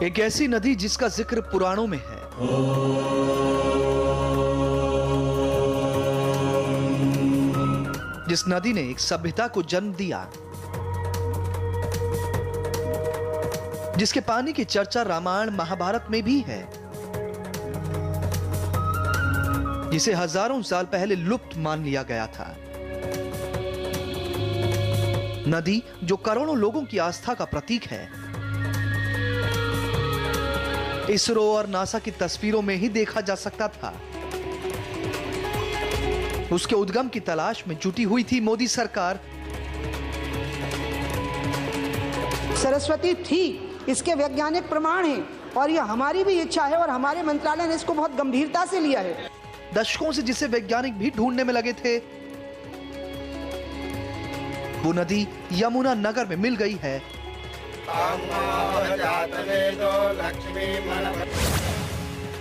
एक ऐसी नदी जिसका जिक्र पुराणों में है, जिस नदी ने एक सभ्यता को जन्म दिया, जिसके पानी की चर्चा रामायण महाभारत में भी है, जिसे हजारों साल पहले लुप्त मान लिया गया था। नदी जो करोड़ों लोगों की आस्था का प्रतीक है। इसरो और नासा की तस्वीरों में ही देखा जा सकता था। उसके उद्गम की तलाश में जुटी हुई थी मोदी सरकार। सरस्वती थी, इसके वैज्ञानिक प्रमाण हैं और यह हमारी भी इच्छा है और हमारे मंत्रालय ने इसको बहुत गंभीरता से लिया है। दशकों से जिसे वैज्ञानिक भी ढूंढने में लगे थे, वो नदी यमुना नगर में मिल गई है।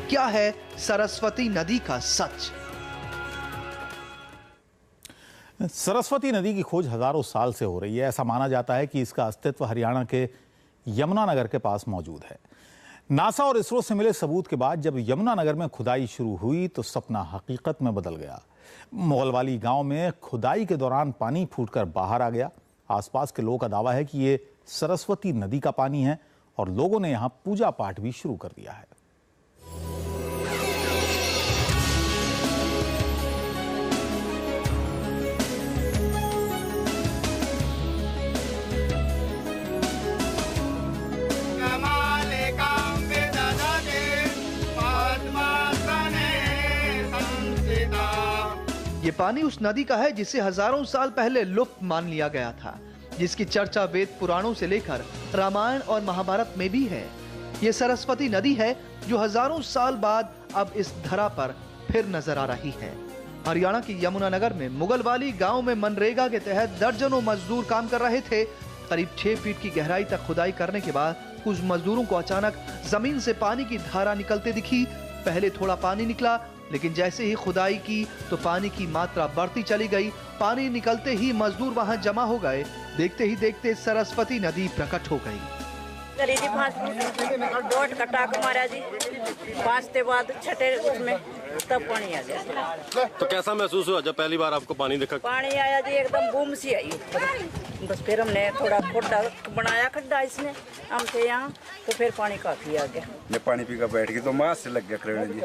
क्या है सरस्वती नदी का सच? सरस्वती नदी की खोज हजारों साल से हो रही है। ऐसा माना जाता है कि इसका अस्तित्व हरियाणा के यमुनानगर के पास मौजूद है। नासा और इसरो से मिले सबूत के बाद जब यमुनानगर में खुदाई शुरू हुई तो सपना हकीकत में बदल गया। मोगलवाली गांव में खुदाई के दौरान पानी फूटकर बाहर आ गया। आसपास के लोगों का दावा है कि ये सरस्वती नदी का पानी है और लोगों ने यहां पूजा पाठ भी शुरू कर दिया है। ये पानी उस नदी का है जिसे हजारों साल पहले लुप्त मान लिया गया था, जिसकी चर्चा वेद पुराणों से लेकर रामायण और महाभारत में भी है। ये सरस्वती नदी है जो हजारों साल बाद अब इस धरा पर फिर नजर आ रही है। हरियाणा के यमुनानगर में मुगलवाली गांव में मनरेगा के तहत दर्जनों मजदूर काम कर रहे थे। करीब 6 फीट की गहराई तक खुदाई करने के बाद कुछ मजदूरों को अचानक जमीन से पानी की धारा निकलते दिखी। पहले थोड़ा पानी निकला, लेकिन जैसे ही खुदाई की तो पानी की मात्रा बढ़ती चली गई। पानी निकलते ही मजदूर वहां जमा हो गए। देखते ही देखते सरस्वती नदी प्रकट हो गई। तब पानी आ गया। तो कैसा महसूस हुआ जब पहली बार आपको पानी दिखा? पानी आया जी, एकदम बूम सी आई। बस फिर हमने थोड़ा खड्डा बनाया, खड्डा इसने हमसे यहाँ, तो फिर पानी काफी आ गया। जब पानी पी कर बैठ गई तो मास से लग गया करेड़े जी,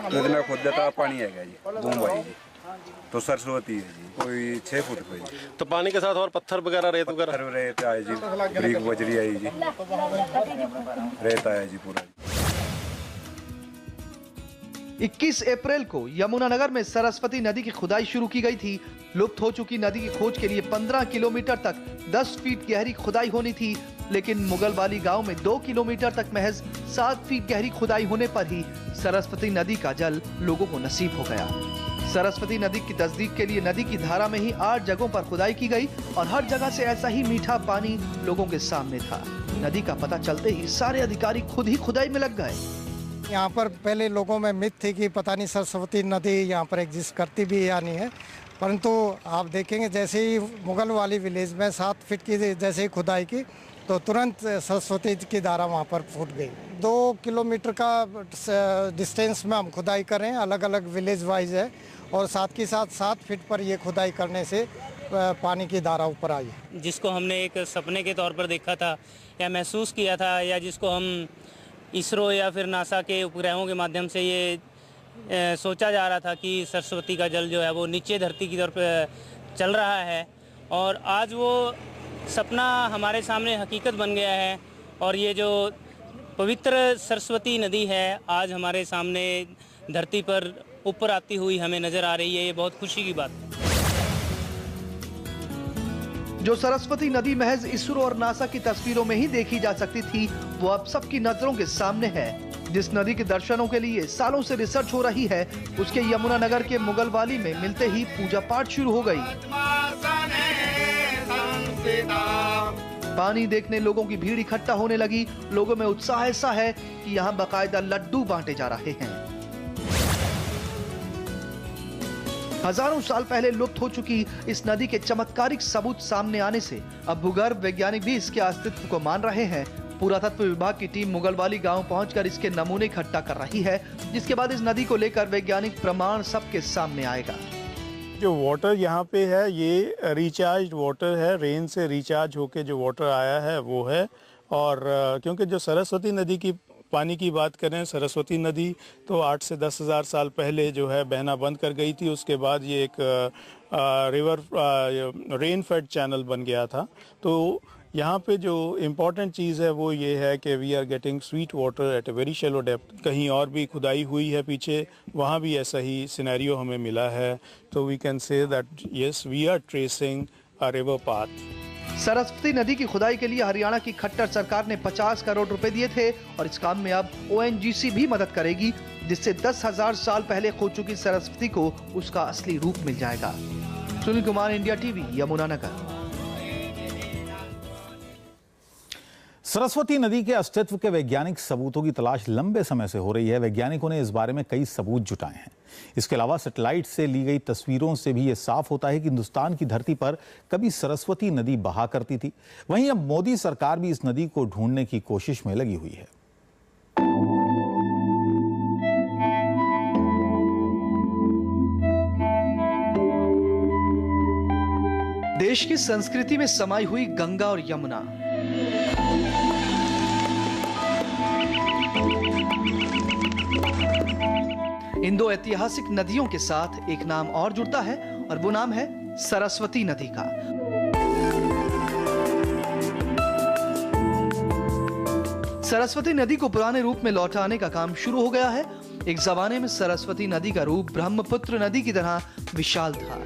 तो इतना खुद देता पानी आ गया जी, बूम आई जी। तो सरस्वती है जी, कोई 6 फुट पे जी। तो पानी के साथ और पत्थर वगैरह, रेत वगैरह? रेत आए जी, ब्रिक बजरी आई जी, रेत आया जी पूरा। 21 अप्रैल को यमुनानगर में सरस्वती नदी की खुदाई शुरू की गई थी। लुप्त हो चुकी नदी की खोज के लिए 15 किलोमीटर तक 10 फीट गहरी खुदाई होनी थी, लेकिन मुगलवाली गांव में 2 किलोमीटर तक महज 7 फीट गहरी खुदाई होने पर ही सरस्वती नदी का जल लोगों को नसीब हो गया। सरस्वती नदी की तस्दीक के लिए नदी की धारा में ही 8 जगहों पर खुदाई की गई और हर जगह से ऐसा ही मीठा पानी लोगों के सामने था। नदी का पता चलते ही सारे अधिकारी खुद ही खुदाई में लग गए। यहाँ पर पहले लोगों में मिथ थी कि पता नहीं सरस्वती नदी यहाँ पर एग्जिस्ट करती भी या नहीं है, परंतु आप देखेंगे जैसे ही मुगल वाली विलेज में 7 फीट की जैसे ही खुदाई की तो तुरंत सरस्वती की धारा वहाँ पर फूट गई। 2 किलोमीटर का डिस्टेंस में हम खुदाई कर रहे हैं, अलग अलग विलेज वाइज है, और साथ के साथ 7 फीट पर ये खुदाई करने से पानी की धारा ऊपर आई। जिसको हमने एक सपने के तौर पर देखा था या महसूस किया था, या जिसको हम इसरो या फिर नासा के उपग्रहों के माध्यम से ये सोचा जा रहा था कि सरस्वती का जल जो है वो नीचे धरती की तरफ चल रहा है, और आज वो सपना हमारे सामने हकीकत बन गया है। और ये जो पवित्र सरस्वती नदी है आज हमारे सामने धरती पर ऊपर आती हुई हमें नज़र आ रही है। ये बहुत खुशी की बात है। जो सरस्वती नदी महज इसरो और नासा की तस्वीरों में ही देखी जा सकती थी, वो अब सबकी नजरों के सामने है। जिस नदी के दर्शनों के लिए सालों से रिसर्च हो रही है, उसके यमुनानगर के मुगलवाली में मिलते ही पूजा पाठ शुरू हो गई। पानी देखने लोगों की भीड़ इकट्ठा होने लगी। लोगों में उत्साह ऐसा है कि यहाँ बाकायदा लड्डू बांटे जा रहे हैं। हजारों साल पहले लुप्त हो चुकी इस नदी के चमत्कारिक सबूत सामने आने से अब भूगर्भ वैज्ञानिक भी इसके अस्तित्व को मान रहे हैं। पुरातत्व विभाग की टीम मुगलवाली गांव पहुंचकर इसके नमूने इकट्ठा कर रही है, जिसके बाद इस नदी को लेकर वैज्ञानिक प्रमाण सबके सामने आएगा। जो वाटर यहाँ पे है ये रिचार्ज वाटर है, रेन से रिचार्ज होके जो वाटर आया है वो है। और क्योंकि जो सरस्वती नदी की पानी की बात करें, सरस्वती नदी तो 8 से 10 हज़ार साल पहले जो है बहना बंद कर गई थी। उसके बाद ये एक रिवर रेन फेड चैनल बन गया था। तो यहाँ पे जो इम्पॉर्टेंट चीज़ है वो ये है कि we are getting sweet water at a very shallow depth. कहीं और भी खुदाई हुई है पीछे, वहाँ भी ऐसा ही सिनेरियो हमें मिला है। तो we can say that yes we are tracing a river path. Saraswati नदी की खुदाई के लिए हरियाणा की खट्टर सरकार ने 50 करोड़ रुपए दिए थे और इस काम में अब ONGC भी मदद करेगी, जिससे 10,000 साल पहले खो चुकी सरस्वती को उसका असली रूप मिल जाएगा। Sunil Kumar, India TV, Yamunanagar. सरस्वती नदी के अस्तित्व के वैज्ञानिक सबूतों की तलाश लंबे समय से हो रही है। वैज्ञानिकों ने इस बारे में कई सबूत जुटाए हैं। इसके अलावा सैटेलाइट से ली गई तस्वीरों से भी ये साफ होता है कि हिंदुस्तान की धरती पर कभी सरस्वती नदी बहा करती थी। वहीं अब मोदी सरकार भी इस नदी को ढूंढने की कोशिश में लगी हुई है। देश की संस्कृति में समाई हुई गंगा और यमुना, इन दो ऐतिहासिक नदियों के साथ एक नाम और जुड़ता है और वो नाम है सरस्वती नदी का। सरस्वती नदी को पुराने रूप में लौटाने का काम शुरू हो गया है। एक जमाने में सरस्वती नदी का रूप ब्रह्मपुत्र नदी की तरह विशाल था।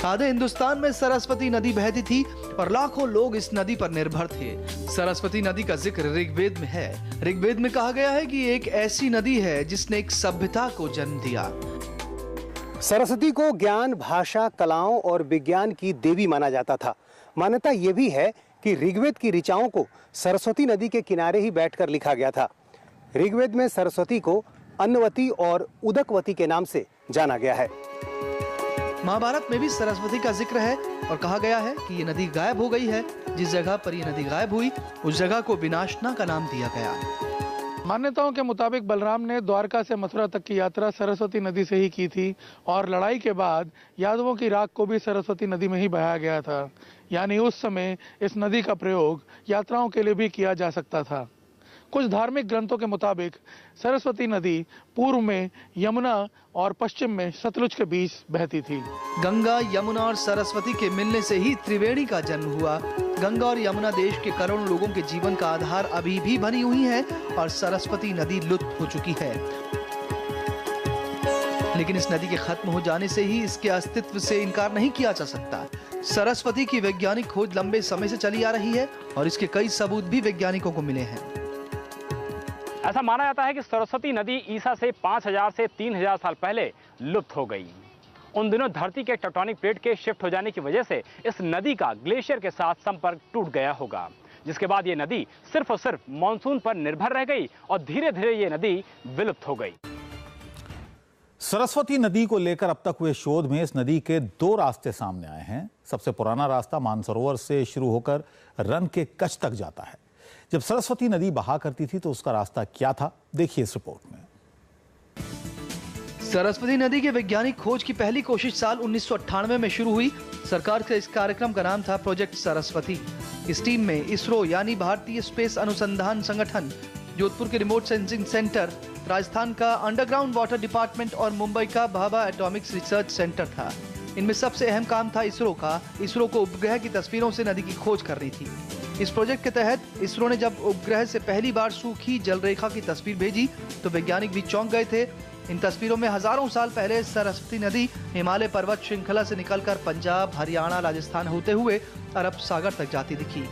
आधे हिंदुस्तान में सरस्वती नदी बहती थी और लाखों लोग इस नदी पर निर्भर थे। सरस्वती नदी का जिक्र ऋग्वेद में है। ऋग्वेद में कहा गया है कि एक ऐसी नदी है जिसने एक सभ्यता को जन्म दिया। सरस्वती को ज्ञान, भाषा, कलाओं और विज्ञान की देवी माना जाता था। मान्यता यह भी है कि ऋग्वेद की ऋचाओं को सरस्वती नदी के किनारे ही बैठकर लिखा गया था। ऋग्वेद में सरस्वती को अन्नवती और उदकवती के नाम से जाना गया है। महाभारत में भी सरस्वती का जिक्र है और कहा गया है कि ये नदी गायब हो गई है। जिस जगह पर ये नदी गायब हुई उस जगह को विनाशना का नाम दिया गया। मान्यताओं के मुताबिक बलराम ने द्वारका से मथुरा तक की यात्रा सरस्वती नदी से ही की थी और लड़ाई के बाद यादवों की राख को भी सरस्वती नदी में ही बहाया गया था। यानी उस समय इस नदी का प्रयोग यात्राओं के लिए भी किया जा सकता था। कुछ धार्मिक ग्रंथों के मुताबिक सरस्वती नदी पूर्व में यमुना और पश्चिम में सतलुज के बीच बहती थी। गंगा, यमुना और सरस्वती के मिलने से ही त्रिवेणी का जन्म हुआ। गंगा और यमुना देश के करोड़ों लोगों के जीवन का आधार अभी भी बनी हुई है और सरस्वती नदी लुप्त हो चुकी है। लेकिन इस नदी के खत्म हो जाने से ही इसके अस्तित्व से इनकार नहीं किया जा सकता। सरस्वती की वैज्ञानिक खोज लंबे समय से चली आ रही है और इसके कई सबूत भी वैज्ञानिकों को मिले हैं। ऐसा माना जाता है कि सरस्वती नदी ईसा से 5000 से 3000 साल पहले लुप्त हो गई। उन दिनों धरती के टेक्टोनिक प्लेट के शिफ्ट हो जाने की वजह से इस नदी का ग्लेशियर के साथ संपर्क टूट गया होगा, जिसके बाद ये नदी सिर्फ और सिर्फ मानसून पर निर्भर रह गई और धीरे धीरे ये नदी विलुप्त हो गई। सरस्वती नदी को लेकर अब तक हुए शोध में इस नदी के 2 रास्ते सामने आए हैं। सबसे पुराना रास्ता मानसरोवर से शुरू होकर रन के कच्छ तक जाता है। जब सरस्वती नदी बहा करती थी तो उसका रास्ता क्या था, देखिए इस रिपोर्ट में। सरस्वती नदी के वैज्ञानिक खोज की पहली कोशिश साल 1998 में शुरू हुई। सरकार के इस कार्यक्रम का नाम था प्रोजेक्ट सरस्वती। इस टीम में इसरो यानी भारतीय स्पेस अनुसंधान संगठन, जोधपुर के रिमोट सेंसिंग सेंटर, राजस्थान का अंडरग्राउंड वाटर डिपार्टमेंट और मुंबई का भाभा एटॉमिक्स रिसर्च सेंटर था। इनमें सबसे अहम काम था इसरो का। इसरो को उपग्रह की तस्वीरों से नदी की खोज करनी थी। इस प्रोजेक्ट के तहत इसरो ने जब उपग्रह से पहली बार सूखी जल रेखा की तस्वीर भेजी तो वैज्ञानिक भी चौंक गए थे। इन तस्वीरों में हजारों साल पहले सरस्वती नदी हिमालय पर्वत श्रृंखला से निकलकर पंजाब, हरियाणा, राजस्थान होते हुए अरब सागर तक जाती दिखी।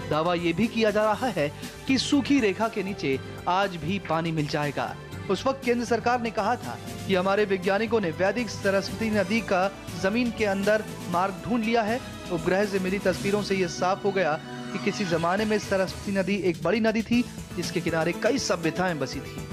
दावा ये भी किया जा रहा है कि सूखी रेखा के नीचे आज भी पानी मिल जाएगा। उस वक्त केंद्र सरकार ने कहा था कि हमारे वैज्ञानिकों ने वैदिक सरस्वती नदी का जमीन के अंदर मार्ग ढूंढ लिया है। उपग्रह से मिली तस्वीरों से यह साफ हो गया कि किसी जमाने में सरस्वती नदी एक बड़ी नदी थी जिसके किनारे कई सभ्यताएं बसी थी।